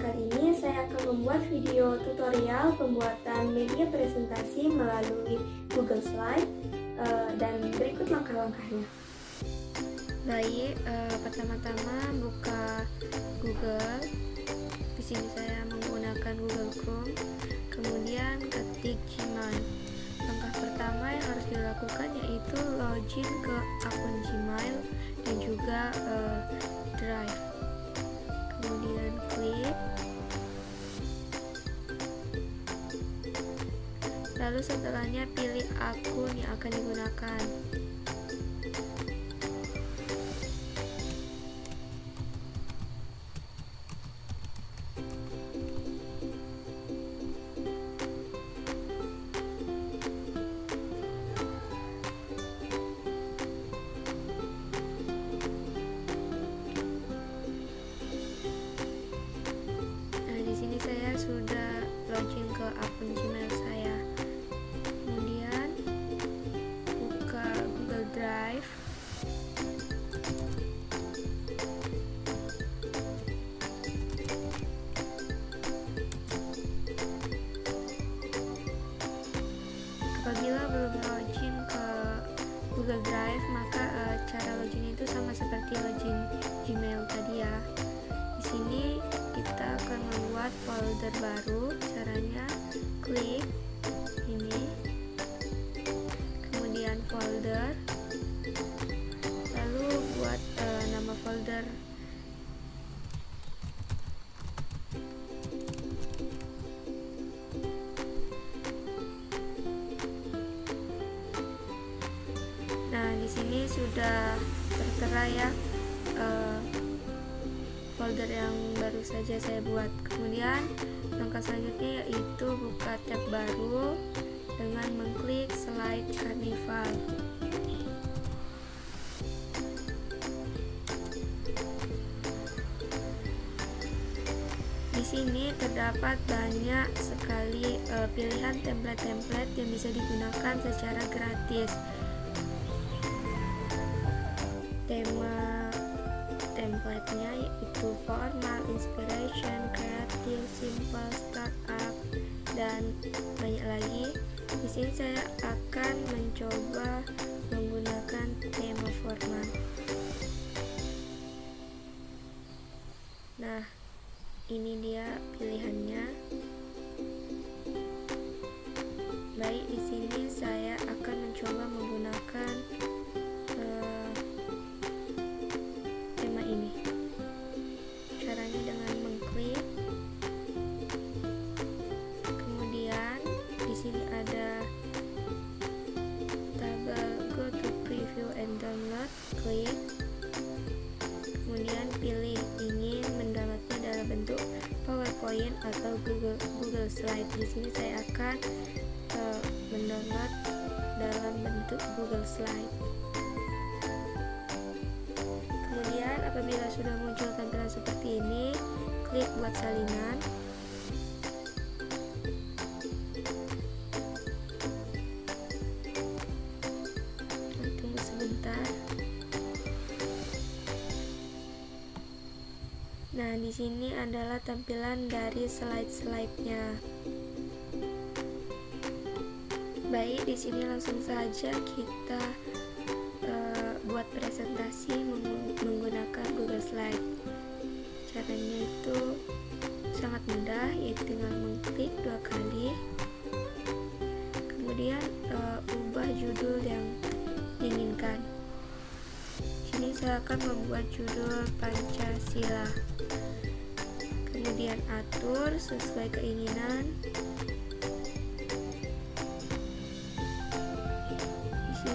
kali ini saya akan membuat video tutorial pembuatan media presentasi melalui Google Slide dan berikut langkah-langkahnya. Baik, pertama-tama buka Google. Di sini saya menggunakan Google Chrome. Kemudian ketik Gmail. Langkah pertama yang harus dilakukan yaitu login ke akun Gmail dan juga Drive. Kemudian klik, lalu setelahnya pilih akun yang akan digunakan. Saya sudah login ke akun Gmail saya. Kemudian buka Google Drive. Apabila belum login ke Google Drive, maka cara login itu sama seperti login Gmail tadi ya. Di sini kita akan membuat folder baru. Caranya klik ini, kemudian folder, lalu buat nama folder. Nah, di sini sudah tertera ya folder yang baru saja saya buat. Kemudian langkah selanjutnya yaitu buka tab baru dengan mengklik slide Carnival. Di sini terdapat banyak sekali pilihan template-template yang bisa digunakan secara gratis. Tema template-nya yaitu formal, inspiration, creative, simple, startup, dan banyak lagi. Di sini saya akan mencoba menggunakan tema formal. Nah, ini dia pilihannya. Baik, di sini saya akan mencoba menggunakan tema ini. Caranya dengan mengklik, kemudian di sini ada tabel go to preview and download, klik, kemudian pilih ingin mendownloadnya dalam bentuk PowerPoint atau Google Slide. Di sini saya akan mendownload dalam bentuk Google Slide. Kemudian apabila sudah muncul tampilan seperti ini, klik buat salinan. Tunggu sebentar. Nah, di sini adalah tampilan dari slide-slide-nya. Baik, di sini langsung saja kita buat presentasi menggunakan Google Slide. Caranya itu sangat mudah, yaitu tinggal mengklik 2 kali, kemudian ubah judul yang diinginkan. Sini saya akan membuat judul Pancasila, kemudian atur sesuai keinginan.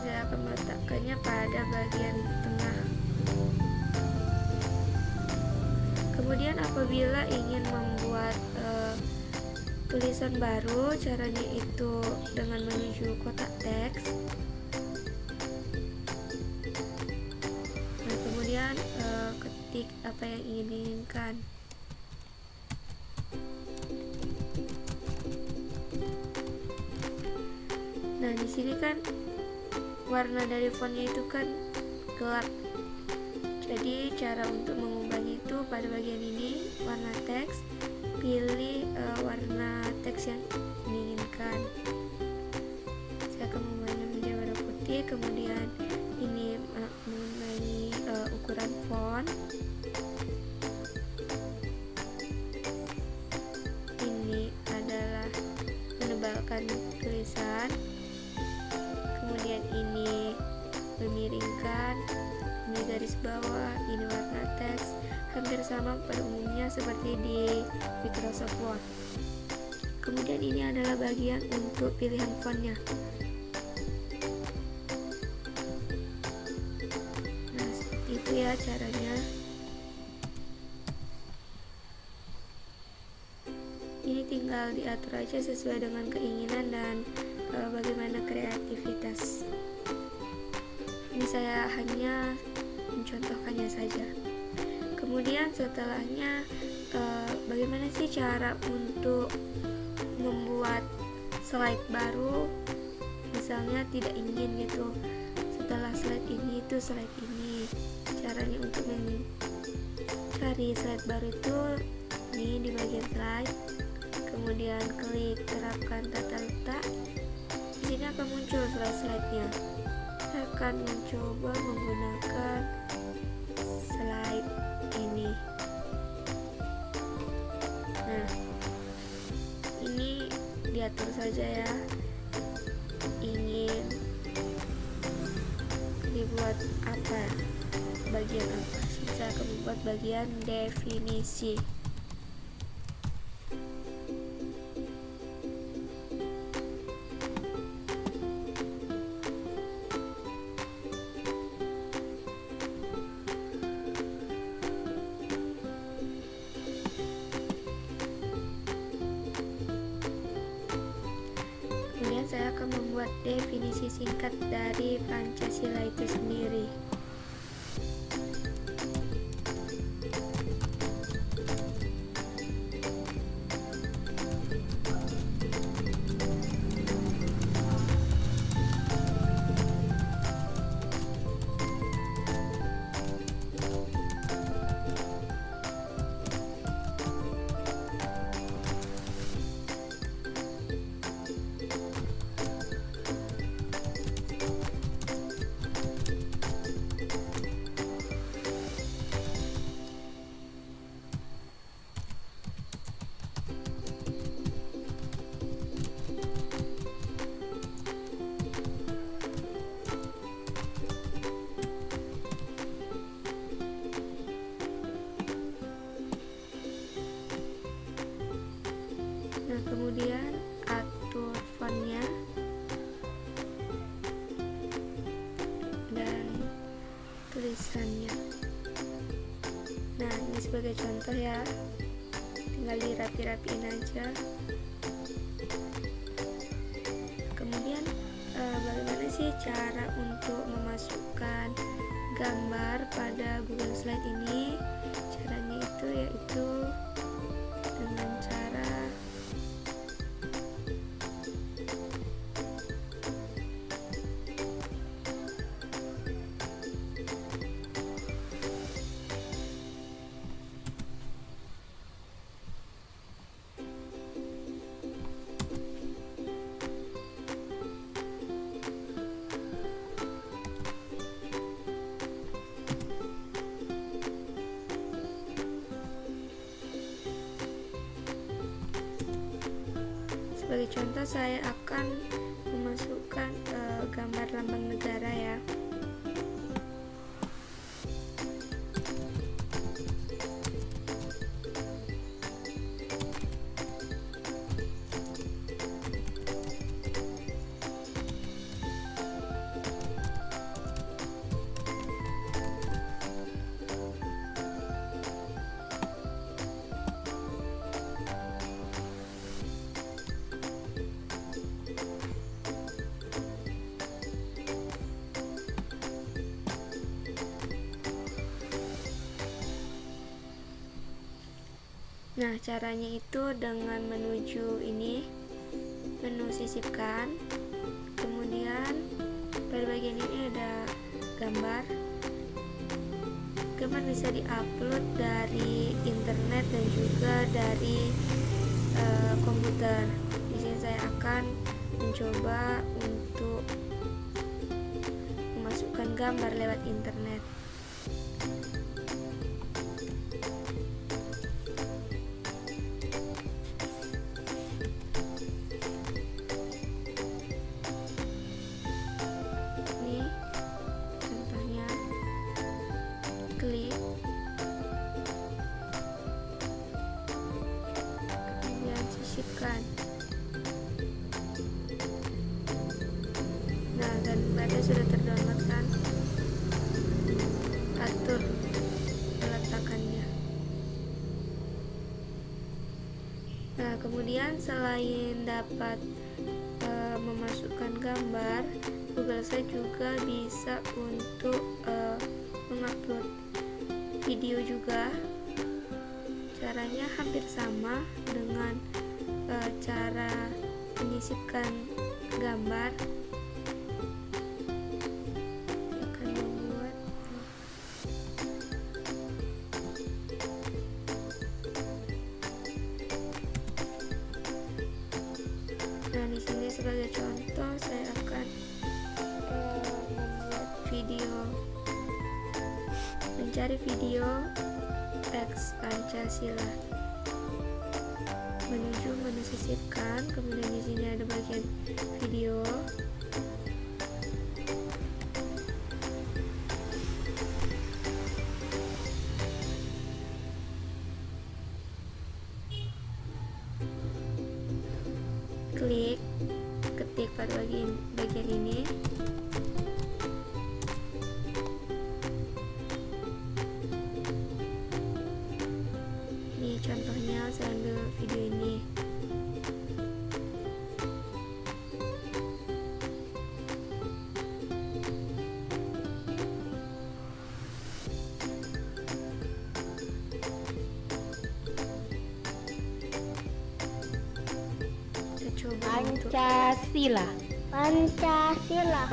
Saya akan meletakkannya pada bagian tengah. Kemudian apabila ingin membuat tulisan baru, caranya itu dengan menuju kotak teks. Nah, kemudian ketik apa yang ingin diinginkan. Nah, di sini kan warna dari fontnya itu kan gelap. Jadi cara untuk mengubahnya itu pada bagian ini warna teks, teks yang diinginkan. Saya akan membuatnya menjadi warna putih. Kemudian ini mengenai ukuran font. Ini adalah menebalkan tulisan. Kemudian ini memiringkan, ini garis bawah, ini warna teks, hampir sama pada umumnya seperti di Microsoft Word. Kemudian ini adalah bagian untuk pilihan fontnya. Nah, seperti itu ya caranya. Ini tinggal diatur aja sesuai dengan keinginan dan bagaimana kreativitas. Ini saya hanya mencontohkannya saja. Kemudian setelahnya bagaimana sih cara untuk membuat slide baru, misalnya tidak ingin gitu setelah slide ini itu slide ini. Caranya untuk mencari slide baru itu ini di bagian slide, kemudian klik terapkan tata letak. Di sini akan muncul slide-nya. Saya akan mencoba menggunakan slide ini. Nah, ini diatur saja ya, ingin dibuat apa, bagian apa. Saya akan membuat bagian definisi. Kemudian saya akan membuat definisi singkat dari Pancasila itu sendiri. Nah, kemudian atur fontnya dan tulisannya. Nah, ini sebagai contoh ya, tinggal dirapi-rapiin aja. Kemudian bagaimana sih cara untuk memasukkan gambar pada Google Slide ini? Caranya itu yaitu dengan cara sebagai contoh saya akan memasukkan gambar lambang negara ya. Nah, caranya itu dengan menuju ini, menu sisipkan, kemudian pada bagian ini ada gambar. Gambar bisa diupload dari internet dan juga dari komputer. Di sini saya akan mencoba untuk memasukkan gambar lewat internet. Ini contohnya, klik, kemudian sisipkan. Nah, gambarnya sudah terdownload kan? Atur peletakannya. Nah, kemudian selain dapat memasukkan gambar, Google Slide juga bisa untuk mengupload video juga. Caranya hampir sama dengan cara menyisipkan gambar. Akan membuat Nah, di sini sebagai contoh saya akan membuat video, mencari video teks Pancasila, menuju menu sisipkan, kemudian di sini ada bagian video. Klik, ketik pada bagian ini. Ini contohnya, saya ambil video ini. Pancasila. Pancasila.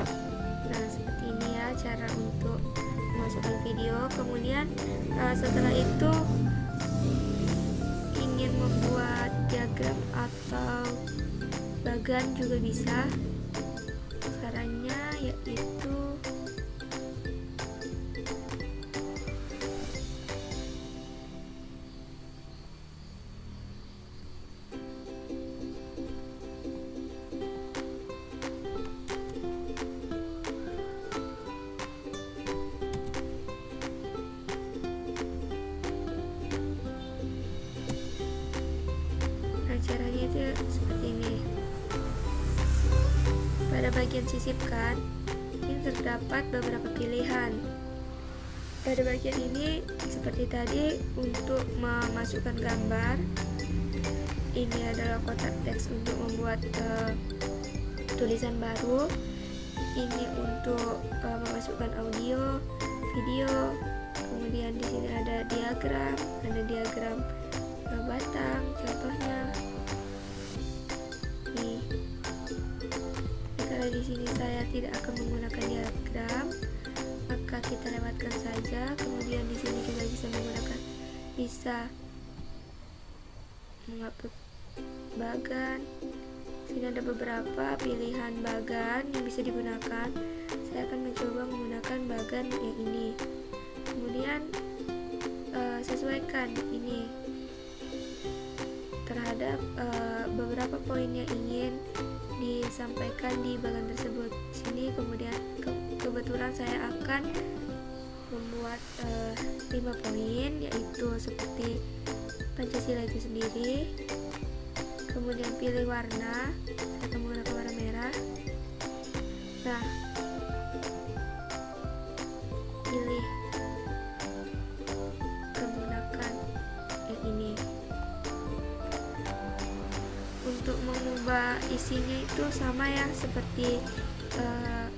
Nah, seperti ini ya cara untuk memasukkan video. Kemudian setelah itu ingin membuat diagram atau bagan juga bisa. Caranya yaitu caranya itu seperti ini. Pada bagian sisipkan, ini terdapat beberapa pilihan. Pada bagian ini seperti tadi untuk memasukkan gambar. Ini adalah kotak teks untuk membuat tulisan baru. Ini untuk memasukkan audio, video. Kemudian di sini ada diagram batang contohnya. Karena di sini saya tidak akan menggunakan diagram, maka kita lewatkan saja. Kemudian di sini kita bisa mengupload bagan. Sini ada beberapa pilihan bagan yang bisa digunakan. Saya akan mencoba menggunakan bagan yang ini. Kemudian sesuaikan ini terhadap beberapa poin yang ingin disampaikan di bagan tersebut. Sini kemudian kebetulan saya akan membuat 5 poin, yaitu seperti Pancasila itu sendiri. Kemudian pilih warna, saya akan menggunakan warna merah. Nah, pilih menggunakan yang ini. Untuk mengubah isinya itu sama ya seperti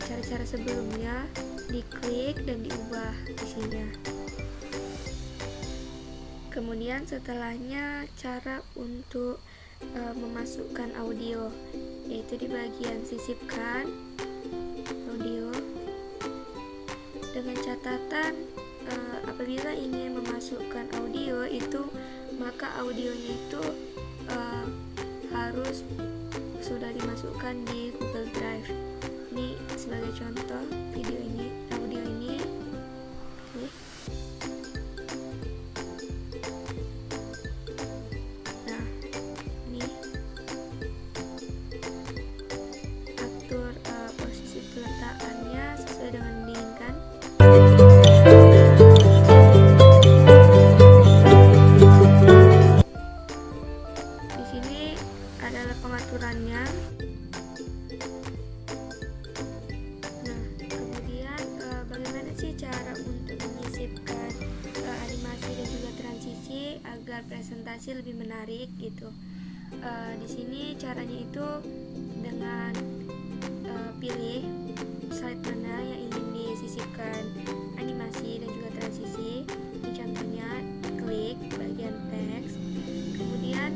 cara-cara sebelumnya, diklik dan diubah isinya. Kemudian setelahnya cara untuk memasukkan audio, yaitu di bagian sisipkan audio, dengan catatan apabila ingin memasukkan audio itu, maka audionya itu sudah dimasukkan di Google Drive. Ini sebagai contoh audio ini. Nah, ini atur posisi peletakannya sesuai dengan diinginkan. Di sini adalah pengaturannya. Nah, kemudian bagaimana sih cara untuk menyisipkan animasi dan juga transisi agar presentasi lebih menarik gitu. Di sini caranya itu dengan pilih slide mana yang ingin disisipkan animasi dan juga transisi. Ini contohnya, klik bagian teks, kemudian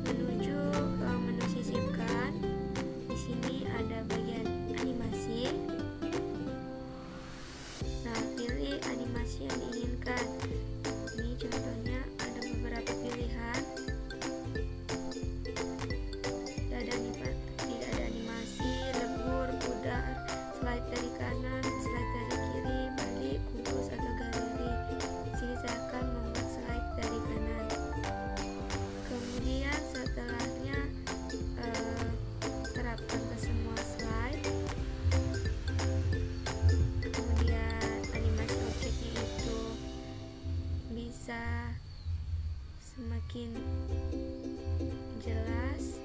menuju menu sisipkan. Di sini ada bagian animasi. Nah, pilih animasi yang diinginkan. Ini contohnya ada beberapa pilihan. Tidak ada animasi, lebur, pudar, slide dari kanan, slide dari kiri, balik, kubus atau galeri. Di sini saya akan membuat slide dari kanan. Kemudian setelahnya terapkan ke semua slide. Kemudian animasi objeknya itu bisa semakin jelas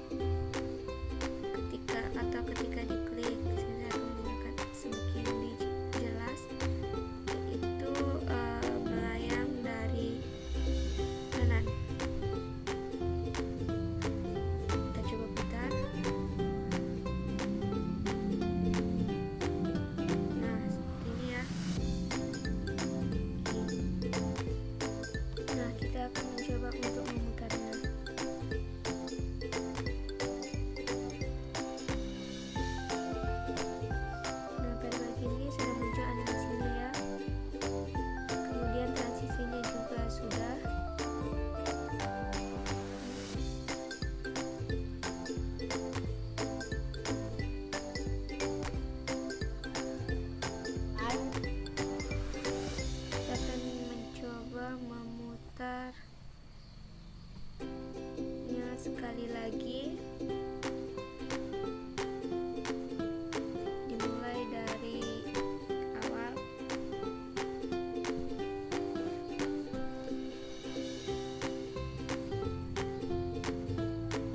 ketika diklik. Saya akan menggunakan semakin jelas, yaitu melayang dari kanan. Kita coba putar. Nah, seperti ini ya. Nah, kita akan mencoba untuk memutarnya. Nah, pada bagian ini sudah muncul animasinya ya. Kemudian transisinya juga sudah. Kita akan mencoba memutarnya sekali lagi. Dimulai dari awal.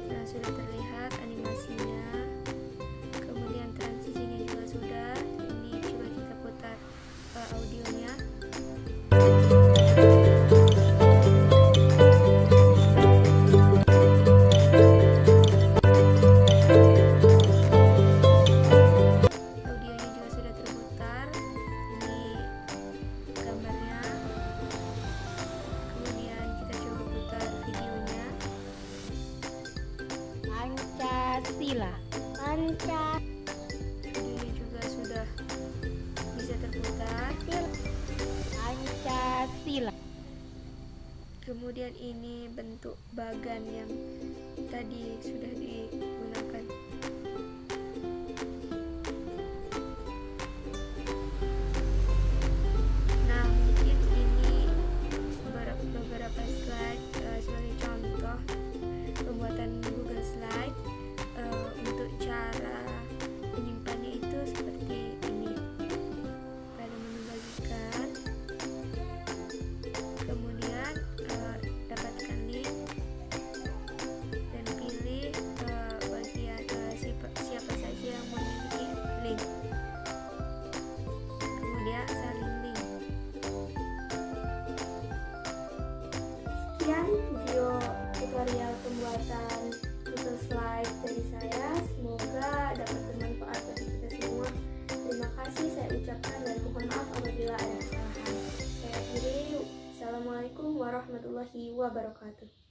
Nah, sudah terlihat animasinya. Kemudian transisinya juga sudah. Ini coba kita putar audionya. Audionya juga sudah terputar. Ini gambarnya. Kemudian kita coba putar videonya. Pancasila. Videonya juga sudah bisa terputar. Pancasila. Kemudian ini bentuk bagan yang tadi sudah digunakan. Nah, mungkin ini beberapa slide sebagai contoh pembuatan Google Slide. Untuk cara menyimpannya itu seperti ini. Pada menu bagikan, kemudian dapatkan link dan pilih bagian siapa saja yang memiliki link. Kemudian salin link. Sekian video tutorial pembuatan Google Slide dari saya. Semoga dapat bermanfaat bagi kita semua. Terima kasih saya ucapkan dan mohon maaf apabila ada kesalahan. Saya akhiri. Assalamualaikum warahmatullahi wabarakatuh.